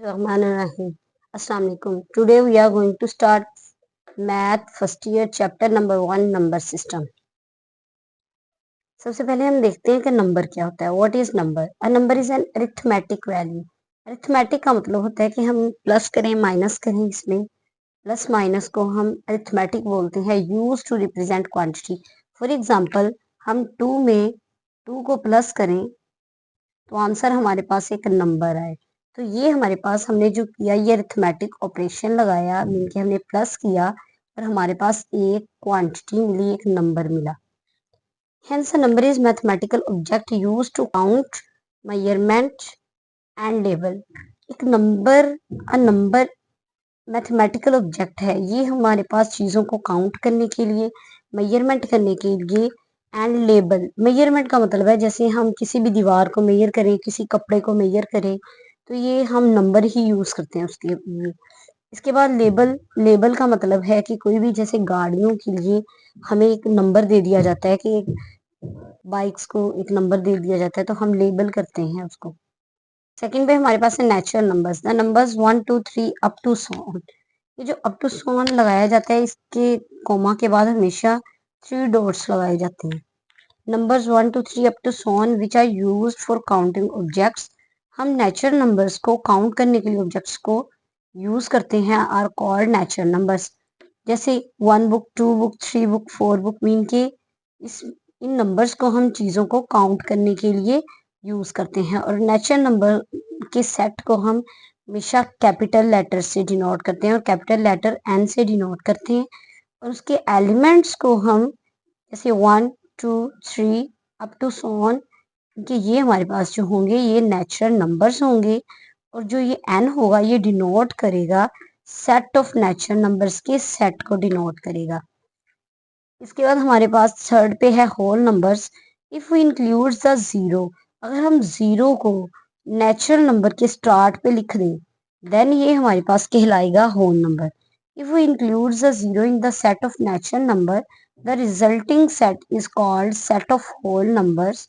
Rahmanirrahim. Assalamu alaikum. Today we are going to start math first year chapter number 1 number system. सबसे पहले हम देखते हैं कि नंबर क्या होता है. What is number? A number is an arithmetic value. Arithmetic का मतलब होता है कि हम प्लस करें माइनस करें. इसमें प्लस माइनस को हम अरिथमेटिक बोलते हैं, use to represent quantity. For example हम 2 में 2 को प्लस करें तो आंसर हमारे पास एक नंबर आए. तो ये हमारे पास हमने जो किया ये अरिथमेटिक ऑपरेशन लगाया, मीन के हमने प्लस किया और हमारे पास एक क्वांटिटी मिली, एक नंबर मिला. Hence a number is mathematical object used to count, measurement and label. एक नंबर मैथमेटिकल ऑब्जेक्ट है. ये हमारे पास चीज़ों को काउंट करने के लिए, मेजरमेंट करने के लिए एंड लेबल. मेजरमेंट का मतलब है जैसे हम किसी भी दीवार को मेजर करें, किसी कपड़े को मेजर करें, तो ये हम नंबर ही यूज करते हैं उसके लिए. इसके बाद लेबल का मतलब है कि कोई भी जैसे गाड़ियों के लिए हमें एक नंबर दे दिया जाता है, कि बाइक्स को एक नंबर दे दिया जाता है तो हम लेबल करते हैं उसको. सेकंड पे हमारे पास है natural numbers. The numbers 1 2 3 up to so on. ये जो अप टू सो ऑन लगाया जाता है, इसके कोमा के बाद हमेशा 3 डॉट्स लगाए जाते हैं. Numbers 1 2 3 up to so on which are used for counting objects. हम नेचुरल नंबर्स को काउंट करने के लिए ऑब्जेक्ट्स को यूज करते हैं, आर कॉल्ड नेचुरल नंबर्स. जैसे 1 book, 2 book, 3 book, 4 book, mean के इन नंबर्स को हम चीज़ों को काउंट करने के लिए यूज करते हैं. और नेचुरल नंबर के सेट को हम हमेशा कैपिटल लेटर से डिनोट करते हैं, और कैपिटल लेटर एन से डिनोट करते हैं. और उसके एलिमेंट्स को हम जैसे 1 2 3 अप टू सो ऑन, कि ये हमारे पास जो होंगे ये नेचुरल नंबर्स होंगे. और जो ये एन होगा ये डिनोट करेगा सेट ऑफ नेचुरल नंबर्स के सेट को डिनोट करेगा. इसके बाद हमारे पास थर्ड पे है whole numbers. If we include the zero, अगर हम जीरो को नेचुरल नंबर के स्टार्ट पे लिख दें देन ये हमारे पास कहलाएगा whole number. If we include the zero in the set of natural number the resulting set is called set of whole numbers.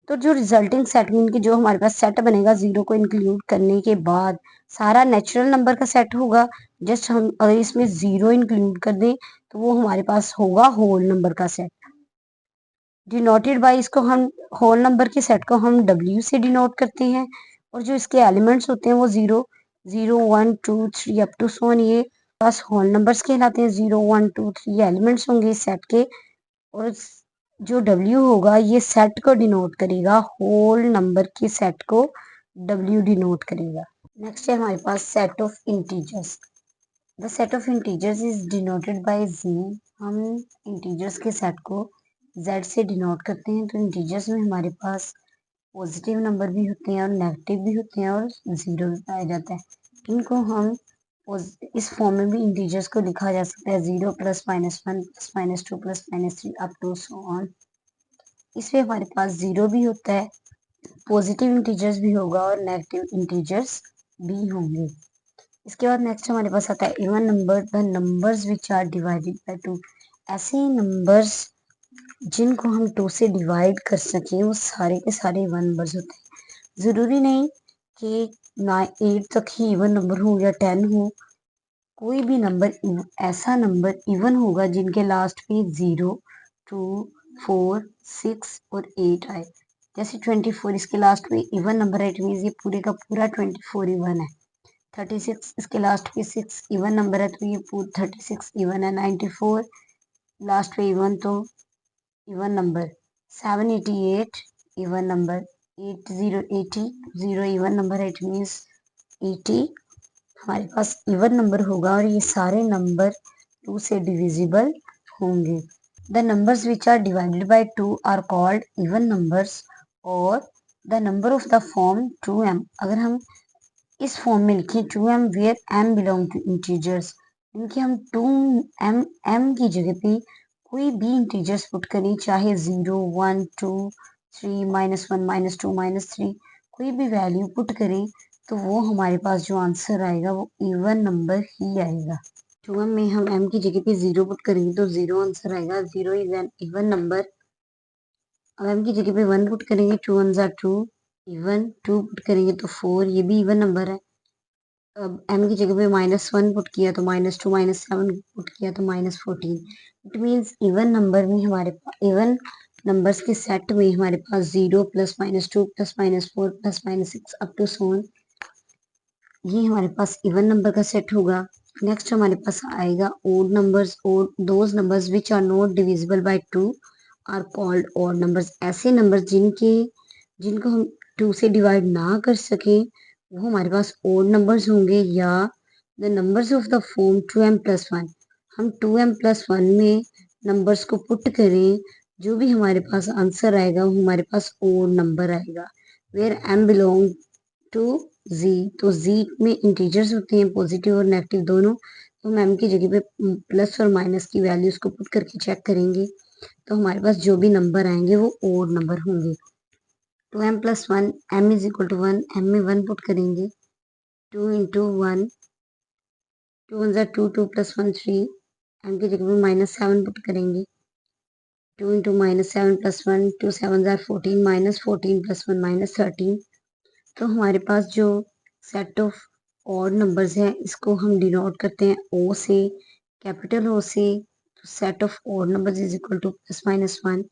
तो जो रिजल्टिंग सेट मीन की जो हमारे पास सेट बनेगा जीरो को इंक्लूड करने के बाद सारा नेचुरल नंबर का सेट होगा. जस्ट हम अगर इसमें जीरो इंक्लूड कर दें तो वो हमारे पास होगा होल नंबर का सेट. डिनोटेड बाय, इसको हम होल नंबर के सेट को हम W से डिनोट करते हैं. और जो इसके एलिमेंट्स होते हैं वो 0 0 1 2 3 अप टू सो ऑन, ये पास होल नंबर्स कहलाते हैं. 0 1 2 3 एलिमेंट्स होंगे इस सेट के. और जो W होगा ये सेट को डिनोट करेगा, होल नंबर के सेट को W डिनोट करेगा. नेक्स्ट है हमारे पास set of integers. The set of integers is denoted by Z. हम इंटीजर्स के सेट को Z से डिनोट करते हैं. तो इंटीजर्स में हमारे पास पॉजिटिव नंबर भी होते हैं और नेगेटिव भी होते हैं और जीरो भी पाया जाता है. इनको हम इस फॉर्म में भी इंटीजर्स को लिखा जा सकता है, 0 plus minus 1 plus minus 2 plus minus 3 up to so on. इसमें हमारे पास जीरो भी होता है, पॉजिटिव इंटीजर्स भी होगा और नेगेटिव इंटीजर्स भी होंगे. इसके बाद नेक्स्ट हमारे पास आता है even number. The numbers which are divided by 2. ऐसे नंबर्स जिनको हम 2 से डिवाइड कर सकें वो सारे के सारे इवन नंबर्स होते हैं. ज़रूरी नहीं कि 8 तक ही इवन नंबर हो या 10 हो. कोई भी नंबर ऐसा नंबर इवन होगा जिनके लास्ट पे 0 2 4 6 और 8 आए. जैसे 24 इसके लास्ट पे इवन नंबर है, इट मीन्स ये पूरे का पूरा 24 इवन है. 36 इसके लास्ट पे 6 इवन नंबर है तो ये पूरा 36 इवन है. 94 लास्ट पे इवन तो even number. 788 even number. 80 0 even number है, इट मीन्स 80 हमारे पास इवन नंबर होगा. और ये सारे नंबर 2 से डिविजिबल होंगे. The numbers which are divided by 2 are called even numbers. और the number of the form 2m, अगर हम इस फॉर्म में लिखें 2m where m belong to integers, इनके हम 2m m की जगह पे कोई भी इंटीजर्स पुट करें, चाहे 0 1 2 3 -1 -2 -3 कोई भी वैल्यू पुट करें तो वो हमारे पास जो आंसर आएगा वो इवन नंबर ही आएगा. 2m में हम m की जगह पे 0 पुट करेंगे तो 0 आंसर आएगा. 0 इज एन इवन नंबर. अब m की जगह पे 1 पुट करेंगे, 2 1 2 इवन. 2 पुट करेंगे तो 4, ये भी इवन नंबर है. अब m की जगह पे -1 पुट किया तो -2 -7 पुट किया तो -14। इट मीन्स इवन नंबर में हमारे पास इवन नंबर्स के सेट में हमारे पास 0 plus -2 plus -4 plus -6 up to so on, ये हमारे पास इवन नंबर का सेट होगा। नेक्स्ट हमारे पास आएगा odd numbers. Odd those numbers which are not divisible by 2 are called odd numbers. ऐसे नंबर्स जिनको हम 2 से डिवाइड ना कर सके वो हमारे पास ओड नंबर्स होंगे। या the numbers of the form 2m+1, हम 2m+1 में नंबर्स को पुट करें, जो भी हमारे पास आंसर आएगा वो हमारे पास ओड नंबर आएगा। Where m belong to z, तो z में इंटीजर्स होते हैं पॉजिटिव और नेगेटिव दोनों, तो हम m की जगह पे प्लस और माइनस की वैल्यूज को पुट करके चेक करेंगे तो हमारे पास जो भी नंबर आएंगे वो ओड नंबर होंगे। 2m+1, m is equal to 1, m में 1 पुट करेंगे, 2 इंटू 1, 2 1 ज़ा 2, 2 + 1 3, m की जगह पे -7 पुट करेंगे, 2 इंटू -7 + 1, 2 7 ज़ा 14, -14 + 1 -13। तो हमारे पास जो सेट ऑफ ऑड नंबर्स है इसको हम डिनोट करते हैं ओ से, कैपिटल ओ से। तो set of odd numbers is equal to +-1,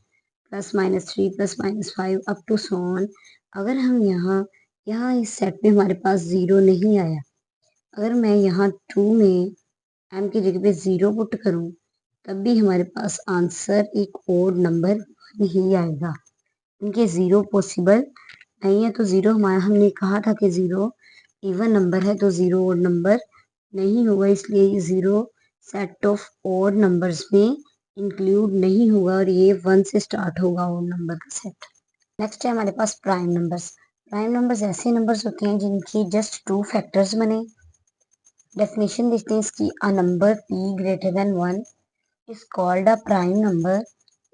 +-3, +-5 up to so on. अगर हम यहाँ इस सेट पे हमारे पास 0 नहीं आया, अगर मैं यहाँ 2 में m की जगह पे 0 पुट करूँ तब भी हमारे पास आंसर एक ऑड नंबर ही आएगा। इनके 0 पॉसिबल नहीं है, तो 0 हमने कहा था कि 0 इवन नंबर है तो 0 ऑड नंबर नहीं होगा, इसलिए ये 0 सेट ऑफ ऑड नंबर्स में इंक्लूड नहीं होगा और ये 1 से स्टार्ट होगा ऑड नंबर का सेट। नेक्स्ट है हमारे पास प्राइम नंबर्स। प्राइम नंबर्स ऐसे नंबर्स होते हैं जिनकी जस्ट 2 फैक्टर्स बने। डेफिनेशन देखते हैं इसकी। A number p greater than 1 is called a prime number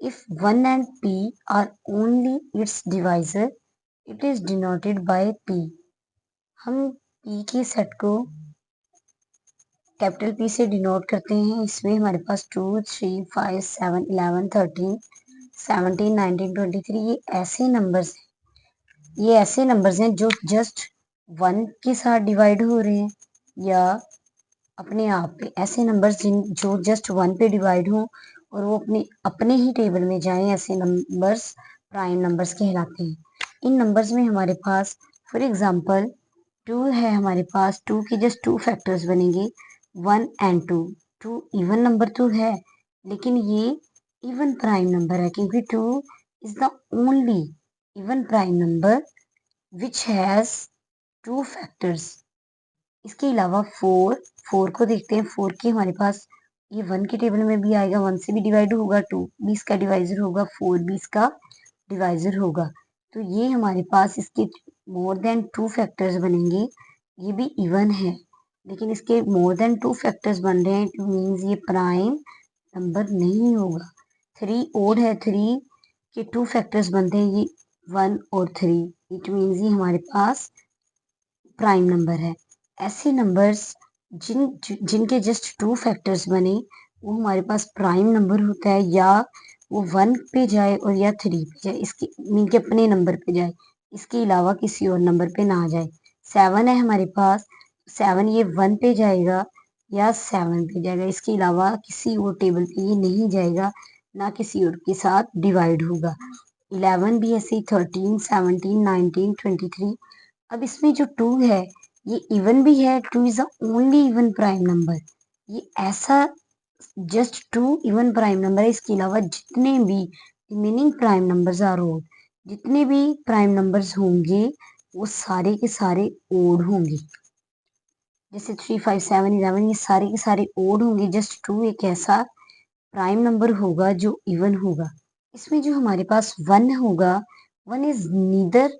if 1 and p are only its divisor, it is denoted by p। हम p के सेट को कैपिटल P से डिनोट करते हैं। इसमें हमारे पास 2 3 5 7 11 13 17 19 23 ये ऐसे नंबर्स हैं जो जस्ट 1 के साथ डिवाइड हो रहे हैं या अपने आप पे। ऐसे नंबर्स जो जस्ट 1 पे डिवाइड हो और वो अपने ही टेबल में जाएं, ऐसे नंबर्स प्राइम नंबर्स कहलाते हैं। इन नंबर्स में हमारे पास फॉर एग्जांपल 2 है, हमारे पास 2 के जस्ट 2 फैक्टर्स बनेंगे 1 एंड 2। 2 इवन नंबर तो है लेकिन ये इवन प्राइम नंबर है क्योंकि 2 is the only even prime number which has 2 factors. इसके अलावा 4 को देखते हैं। 4 के हमारे पास ये 1 के टेबल में भी आएगा, 1 से भी डिवाइड होगा, 2 भी इसका डिवाइजर होगा, 4 भी इसका डिवाइजर होगा। तो ये हमारे पास इसके मोर देन 2 फैक्टर्स बनेंगे। ये भी इवन है लेकिन इसके मोर देन 2 फैक्टर्स बन रहे हैं, इट मीन्स ये प्राइम नंबर नहीं होगा। 3 ओड है, 3 के 2 फैक्टर्स बनते हैं, ये 1 और 3, इट मीन्स ये हमारे पास प्राइम नंबर है। ऐसे नंबर्स जिनके जस्ट 2 फैक्टर्स बने वो हमारे पास प्राइम नंबर होता है, या वो 1 पे जाए और या 3 पे जाए, इसके मीन के अपने नंबर पे जाए, इसके अलावा किसी और नंबर पे ना जाए। 7 है हमारे पास, 7 ये 1 पे जाएगा या 7 पे जाएगा, इसके अलावा किसी और टेबल पे ये नहीं जाएगा, ना किसी और के साथ डिवाइड होगा। 11 भी ऐसे ही, 13 17 19 23। अब इसमें जो 2 है ये इवन भी है, 2 is the only even prime number. ये ऐसा जस्ट 2 इवन प्राइम नंबर है, इसके अलावा जितने भी remaining prime numbers are odd, जितने भी प्राइम नंबर्स होंगे वो सारे के सारे ओड होंगे। जैसे 3 5 7 11 ये सारे के सारे ओड होंगे, जस्ट 2 एक ऐसा प्राइम नंबर होगा जो इवन होगा। इसमें जो हमारे पास 1 होगा, 1 is neither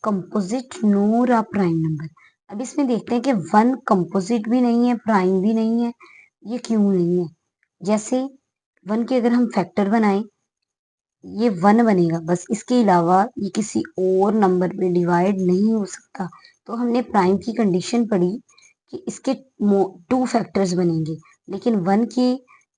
composite NOR a prime number. अब इसमें देखते हैं कि 1 कंपोजिट भी नहीं है, प्राइम भी नहीं है। ये क्यों नहीं है? जैसे 1 के अगर हम फैक्टर बनाएं, ये 1 बनेगा बस, इसके अलावा ये किसी और नंबर पे डिवाइड नहीं हो सकता। तो हमने प्राइम की कंडीशन पढ़ी कि इसके 2 फैक्टर्स बनेंगे, लेकिन 1 के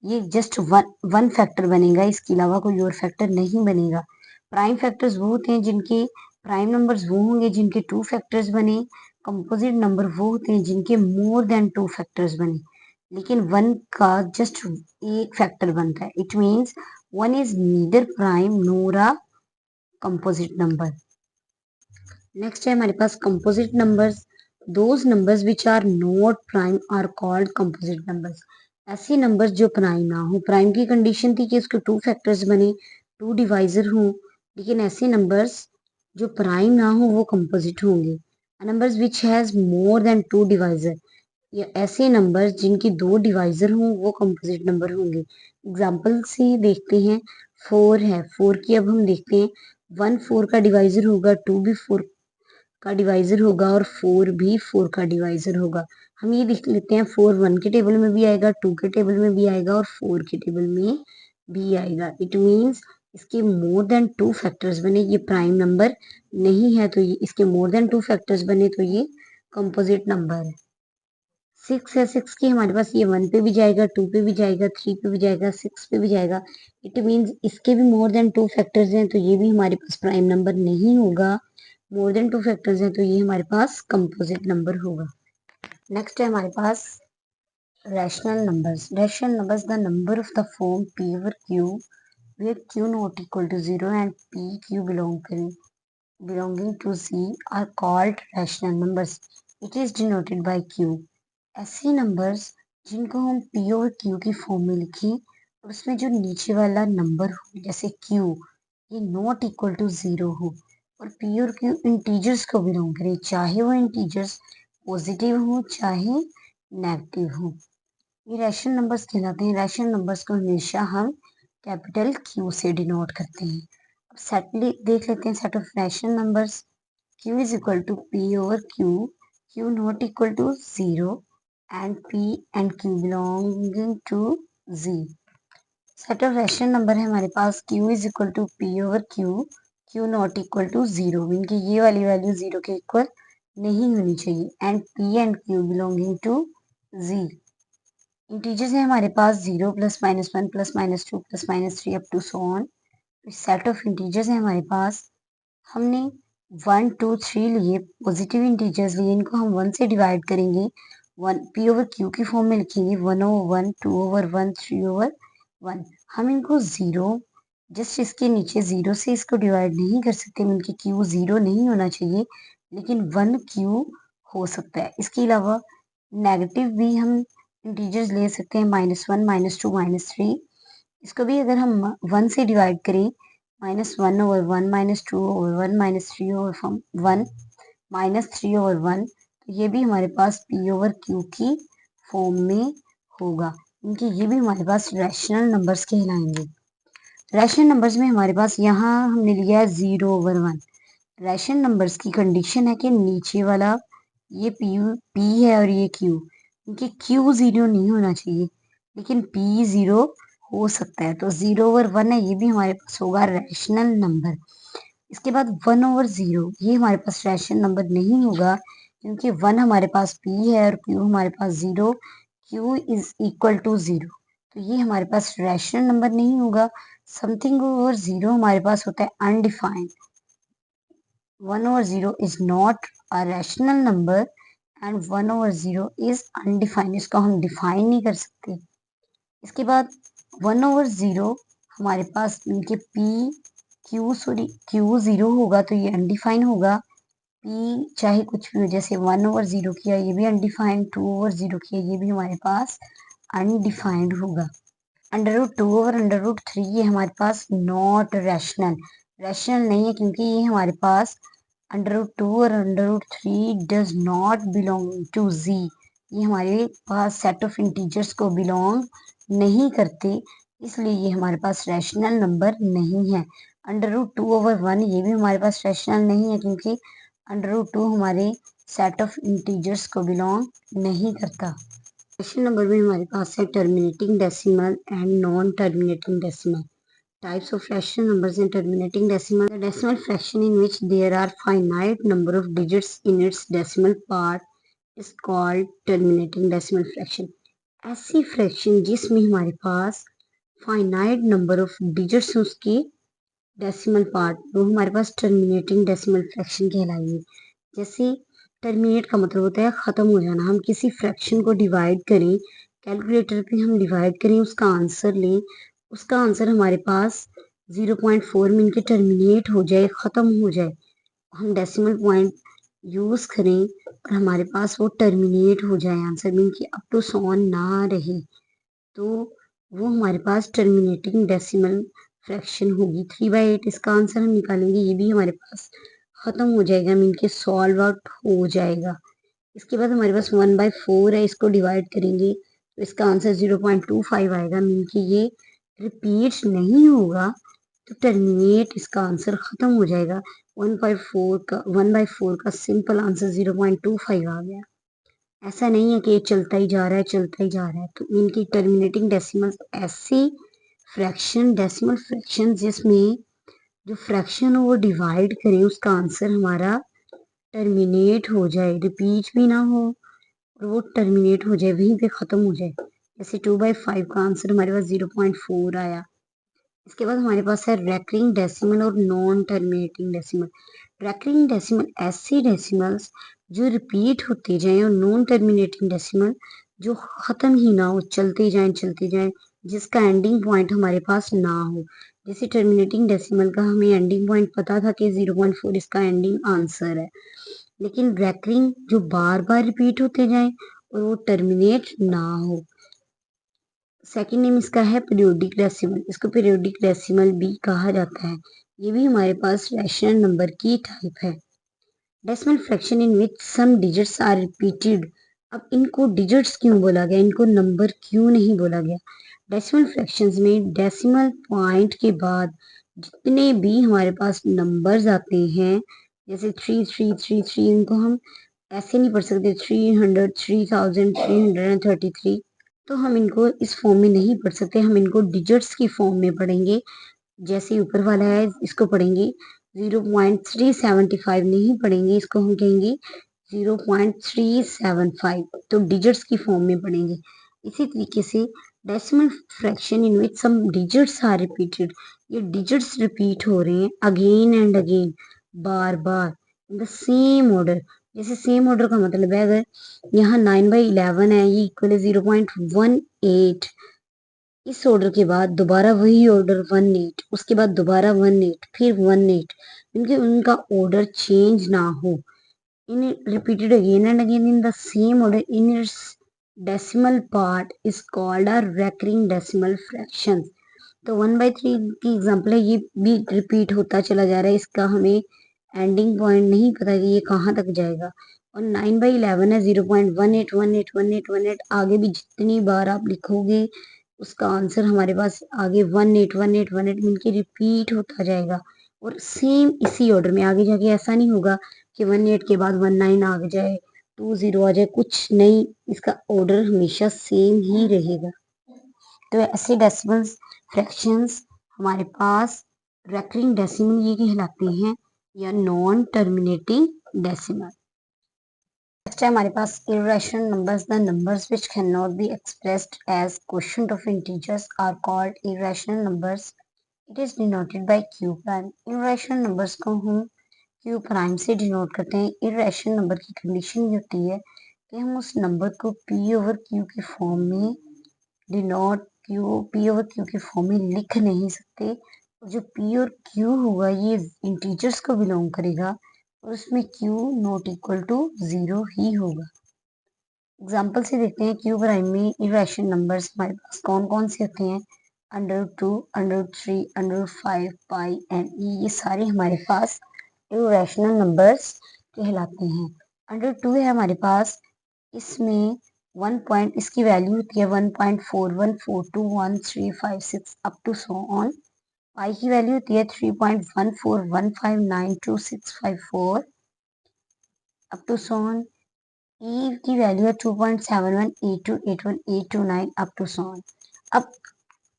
ये जस्ट 1 फैक्टर बनेगा, इसके अलावा कोई और फैक्टर नहीं बनेगा। प्राइम फैक्टर्स वो होते हैं जिनके प्राइम नंबर्स वो होंगे जिनके 2 फैक्टर्स बने, कंपोजिट नंबर वो होते हैं जिनके मोर देन 2 फैक्टर्स बने, लेकिन 1 का जस्ट एक फैक्टर बनता है। It means 1 is neither prime nor a composite number. Next है हमारे पास composite numbers. Those numbers which are not prime are called composite numbers. ऐसे नंबर्स जो प्राइम ना हो, प्राइम की कंडीशन थी कि इसके 2 फैक्टर्स बने, 2 डिवाइजर हों, लेकिन ऐसे नंबर्स जो प्राइम ना हो वो कंपोजिट होंगे। Numbers which has more than 2 divisor, या ऐसे नंबर्स जिनकी 2 डिवाइजर हों वो कंपोजिट नंबर होंगे। एग्जाम्पल से देखते हैं, 4 है, 4 की अब हम देखते हैं, 1 4 का डिवाइजर होगा, 2 भी 4 का डिवाइजर होगा और 4 भी 4 का डिवाइजर होगा। हम ये देख लेते हैं, 4 1 के टेबल में भी आएगा, 2 के टेबल में भी आएगा और 4 के टेबल में भी आएगा। इट मीन्स इसके मोर देन 2 फैक्टर्स बने, ये प्राइम नंबर नहीं है, तो ये इसके मोर देन 2 फैक्टर्स बने तो ये कंपोजिट नंबर है। 6 है, 6 की हमारे पास ये 1 पे भी जाएगा, 2 पे भी जाएगा, 3 पे भी जाएगा, 6 पे भी जाएगा। इट मीन्स इसके भी मोर देन 2 फैक्टर्स हैं, तो ये भी हमारे पास प्राइम नंबर नहीं होगा। मोर देन 2 फैक्टर्स हैं तो ये हमारे पास कंपोजिट नंबर होगा। नेक्स्ट है हमारे पास rational numbers. Rational numbers the number of the form p over q where q not equal to 0 and p q belonging to c are called rational numbers. It is denoted by q. ऐसे numbers जिनको हम p और q की form में लिखें और उसमें जो नीचे वाला नंबर हो जैसे q ये नॉट इक्वल टू 0 हो और p और q इंटीजर्स को बिलोंग करें, चाहे वो इंटीजर्स पॉजिटिव हो चाहे नेगेटिव हो, ये रैशनल नंबर्स कहलाते हैं। रैशनल नंबर्स को हमेशा हम कैपिटल Q से डिनोट करते हैं। अब सेट देख लेते हैं, set of rational numbers. Q is equal to P over Q, Q not equal to 0 and P and Q belonging to Z। Set of rational number है हमारे पास Q is equal to P over Q, Q not equal to 0, mean कि ये वाली value 0 के equal नहीं होनी चाहिए, and P and Q belonging to Z। Integers है हमारे पास 0 plus minus 1 plus minus 2 plus minus 3 up to so on. Set of integers है हमारे पास, हमने 1 2 3 लिए, पॉजिटिव इंटीजर्स लिए, इनको हम 1 से डिवाइड करेंगे, 1 p ओवर q की फॉर्म में लिखेंगे, 1 ओवर 1 2 ओवर 1 3 ओवर 1। हम इनको 0 जस्ट इसके नीचे 0 से इसको डिवाइड नहीं कर सकते, इनकी q 0 नहीं होना चाहिए, लेकिन 1 q हो सकता है। इसके अलावा नेगेटिव भी हम इंटीजर्स ले सकते हैं, -1 -2 -3। इसको भी अगर हम 1 से डिवाइड करें, -1 ओवर 1 -2 ओवर 1 -3 ओवर 1 -3 ओवर 1, तो ये भी हमारे पास p ओवर q की फॉर्म में होगा, क्योंकि ये भी हमारे पास रैशनल नंबर्स कहलाएंगे। रैशनल नंबर्स में हमारे पास यहाँ हमने लिया है 0 ओवर 1। रैशनल नंबर्स की कंडीशन है कि नीचे वाला ये p है और ये q, क्योंकि q 0 नहीं होना चाहिए, लेकिन p 0 हो सकता है, तो 0 ओवर 1 है, ये भी हमारे पास होगा रैशनल नंबर। इसके बाद 1 ओवर 0 ये हमारे पास रैशनल नंबर नहीं होगा, क्योंकि 1 हमारे पास p है और q हमारे पास 0, q इज इक्वल टू 0, तो ये हमारे पास रैशनल नंबर नहीं होगा। समथिंग ओवर 0 हमारे पास होता है undefined. 1 over 0 is not a rational number and 1 over 0 is undefined, इसको हम डिफाइन नहीं कर सकते। इसके बाद 1 over 0 हमारे पास इनके q 0 होगा तो ये अनडिफाइंड होगा, p चाहे कुछ भी हो, जैसे 1 over 0 किया ये भी अनडिफाइंड, 2 over 0 किया ये भी हमारे पास अनडिफाइंड होगा। √2 ओवर √3 ये हमारे पास नॉट रैशनल, रैशनल नहीं है, क्योंकि ये हमारे पास √2 और √3 does not belong to z, ये हमारे पास सेट ऑफ इंटीजर्स को बिलोंग नहीं करते, इसलिए ये हमारे पास रैशनल नंबर नहीं है। √2 ओवर 1 ये भी हमारे पास रैशनल नहीं है, क्योंकि √2 हमारे सेट ऑफ इंटीजर्स को बिलोंग नहीं करता। रैशनल नंबर में हमारे पास है terminating decimal and non terminating decimal. Types of rational numbers and terminating decimal. The decimal fraction in which there are finite number of digits in its decimal part is called terminating decimal fraction. ऐसी fraction जिसमें हमारे पास finite number of digits उसके decimal part, वो हमारे पास terminating decimal fraction कहलाएगी। जैसे terminate का मतलब होता है ख़त्म हो जाना। हम किसी फ्रैक्शन को डिवाइड करें, कैलकुलेटर पे हम डिवाइड करें, उसका आंसर लें, उसका आंसर हमारे पास 0.4 मीन के टर्मिनेट हो जाए, ख़त्म हो जाए। हम डेसिमल पॉइंट यूज़ करें और हमारे पास वो टर्मिनेट हो जाए आंसर, मीन कि अप टू सो ऑन ना रहे, तो वो हमारे पास टर्मिनेटिंग डेसिमल फ्रैक्शन होगी। 3/8 इसका आंसर हम निकालेंगे, ये भी हमारे पास ख़त्म हो जाएगा, मीन के सॉल्व आउट हो जाएगा। इसके बाद हमारे पास 1/4 है, इसको डिवाइड करेंगे तो इसका आंसर 0.25 आएगा, मीन कि ये रिपीट नहीं होगा, तो टर्मिनेट इसका आंसर ख़त्म हो जाएगा। 1/4 का सिंपल आंसर 0.25 आ गया। ऐसा नहीं है कि ये चलता ही जा रहा है, चलता ही जा रहा है। तो इनकी टर्मिनेटिंग डेसिमल ऐसी फ्रैक्शन, डेसिमल फ्रैक्शन जिसमें जो फ्रैक्शन हो वो डिवाइड करें, उसका आंसर हमारा टर्मिनेट हो जाए, रिपीट भी ना हो और वो टर्मिनेट हो जाए, वहीं पे ख़त्म हो जाए। जैसे 2/5 का आंसर हमारे पास 0.4 आया। इसके बाद हमारे पास है रेकरिंग डेसिमल और non terminating decimal. Recurring decimal ऐसे डेसिमल्स जो रिपीट होते जाएं और नॉन टर्मिनेटिंग डेसिमल जो ख़त्म ही ना हो, चलते जाएं, जिसका एंडिंग पॉइंट हमारे पास ना हो। जैसे टर्मिनेटिंग डेसिमल का हमें एंडिंग पॉइंट पता था कि 0.4 इसका एंडिंग आंसर है, लेकिन रेकरिंग जो बार बार रिपीट होते जाएं और वो टर्मिनेट ना हो। सेकंड नेम इसका है पीरियोडिक डेसिमल, इसको पीरियोडिक डेसिमल भी कहा जाता है। ये भी हमारे पास रैशनल नंबर की टाइप है। Decimal fraction in which some digits are repeated. अब इनको डिजिट्स क्यों बोला गया, इनको नंबर क्यों नहीं बोला गया? डेसिमल फ्रैक्शंस में डेसिमल पॉइंट के बाद जितने भी हमारे पास नंबर्स आते हैं, जैसे 3333, इनको हम ऐसे नहीं पढ़ सकते 300, 3333, तो हम इनको इस फॉर्म में नहीं पढ़ सकते, हम इनको डिजिट्स की फॉर्म में पढ़ेंगे। जैसे ऊपर वाला है इसको पढ़ेंगे 0.375 नहीं पढ़ेंगे, इसको हम कहेंगे 0.375, तो डिजिट्स की फॉर्म में पढ़ेंगे। इसी तरीके से decimal fraction in which some digits are repeated, ये डिजिट्स रिपीट हो रहे हैं अगेन एंड अगेन, बार बार, इन द सेम ऑर्डर। जैसे सेम ऑर्डर का मतलब है, अगर यहाँ 9/11 है, ये इक्वल है 0.18, इस ऑर्डर के बाद दोबारा वही ऑर्डर 18, उसके बाद दोबारा 18, फिर 18, क्योंकि उनका ऑर्डर चेंज ना हो, in repeated again and again in the same order in its decimal part is called a recurring decimal fraction. तो 1/3 की एग्जांपल है, ये भी रिपीट होता चला जा रहा है, इसका हमें एंडिंग पॉइंट नहीं पता कि ये कहाँ तक जाएगा। और 9/11 है, 0.18181818, आगे भी जितनी बार आप लिखोगे उसका आंसर हमारे पास आगे 181818 मिलके रिपीट होता जाएगा, और सेम इसी ऑर्डर में आगे जाके ऐसा नहीं होगा कि 18 के बाद 19 आ जाए, 20 आ जाए, कुछ नहीं, इसका ऑर्डर हमेशा सेम ही रहेगा। तो ऐसे डेसिमल फ्रैक्शंस हमारे पास रेकरिंग डेसिमल ये कहलाते हैं, या नॉन टर्मिनेटिंग डेसिमल। नेक्स्ट है हमारे पास irrational numbers. The numbers which cannot be expressed as quotient of integers are called irrational numbers. It is denoted by q prime. irrational numbers को हम q prime से denote करते हैं। irrational number की condition ये होती है कि हम उस नंबर को p/q के फॉर्म में डिनोट p/q के फॉर्म में लिख नहीं सकते। जो p और q होगा ये इंटीजर्स को बिलोंग करेगा और उसमें q नॉट इक्वल टू 0 ही होगा। एग्जाम्पल से देखते हैं q प्राइम में इरेशनल नंबर्स हमारे पास कौन कौन से होते हैं। √2, √3, √5, पाई एंड ये सारे हमारे पास इरेशनल नंबर्स कहलाते हैं। √2 है हमारे पास, इसमें 1 पॉइंट, इसकी वैल्यू होती है 1.41421356 अप टू सो ऑन। पाई की वैल्यू होती है 3.141592654 अप टू सो ऑन। ई की वैल्यू है 2.7182812829 अप टू सो ऑन। अब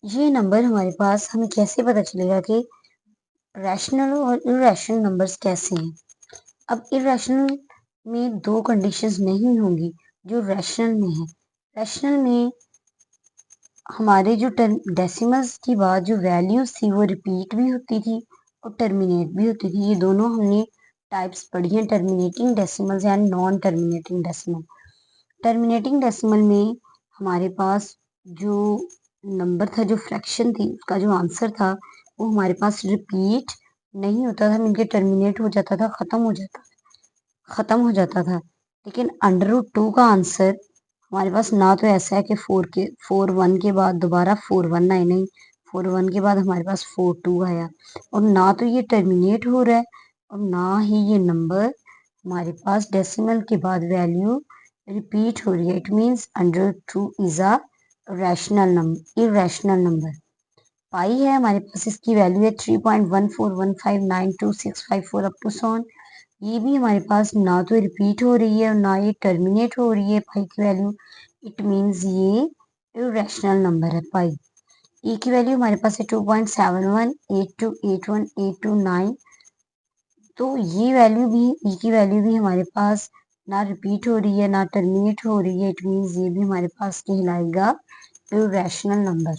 ये नंबर हमारे पास, हमें कैसे पता चलेगा कि रैशनल और इरेशनल नंबर्स कैसे हैं। अब इरेशनल में दो कंडीशंस नहीं होंगी जो रैशनल में है। रैशनल में हमारे जो डेसिमल्स की बाद जो वैल्यूज थी वो रिपीट भी होती थी और टर्मिनेट भी होती थी। ये दोनों हमने टाइप्स पढ़ी हैं, terminating decimals and non terminating decimal. Terminating decimal में हमारे पास जो नंबर था, जो फ्रैक्शन थी, उसका जो आंसर था वो हमारे पास रिपीट नहीं होता था, मिलके टर्मिनेट हो जाता था, खत्म हो जाता था। लेकिन अंडर रूट 2 का आंसर हमारे पास ना तो ऐसा है कि 4 1 के बाद दोबारा 4 1 आए, नहीं, 4 1 के बाद हमारे पास 4 2 आया, और ना तो ये टर्मिनेट हो रहा है और ना ही ये नंबर हमारे पास डेसिमल के बाद वैल्यू रिपीट हो रही है। It means under root 2 is a irrational number. Pi है हमारे पास, इसकी वैल्यू है 3.14159265 अप टू सॉन। ये भी हमारे पास ना तो रिपीट हो रही है और ना ये टर्मिनेट हो रही है पाई की वैल्यू। इट मीन्स ये इरेशनल नंबर है पाई। ई की वैल्यू हमारे पास है 2.7182818229। तो ये वैल्यू भी, ई की वैल्यू भी हमारे पास ना रिपीट हो रही है ना टर्मिनेट हो रही है। इट मीन्स ये भी हमारे पास कहलाएगा इरेशनल नंबर।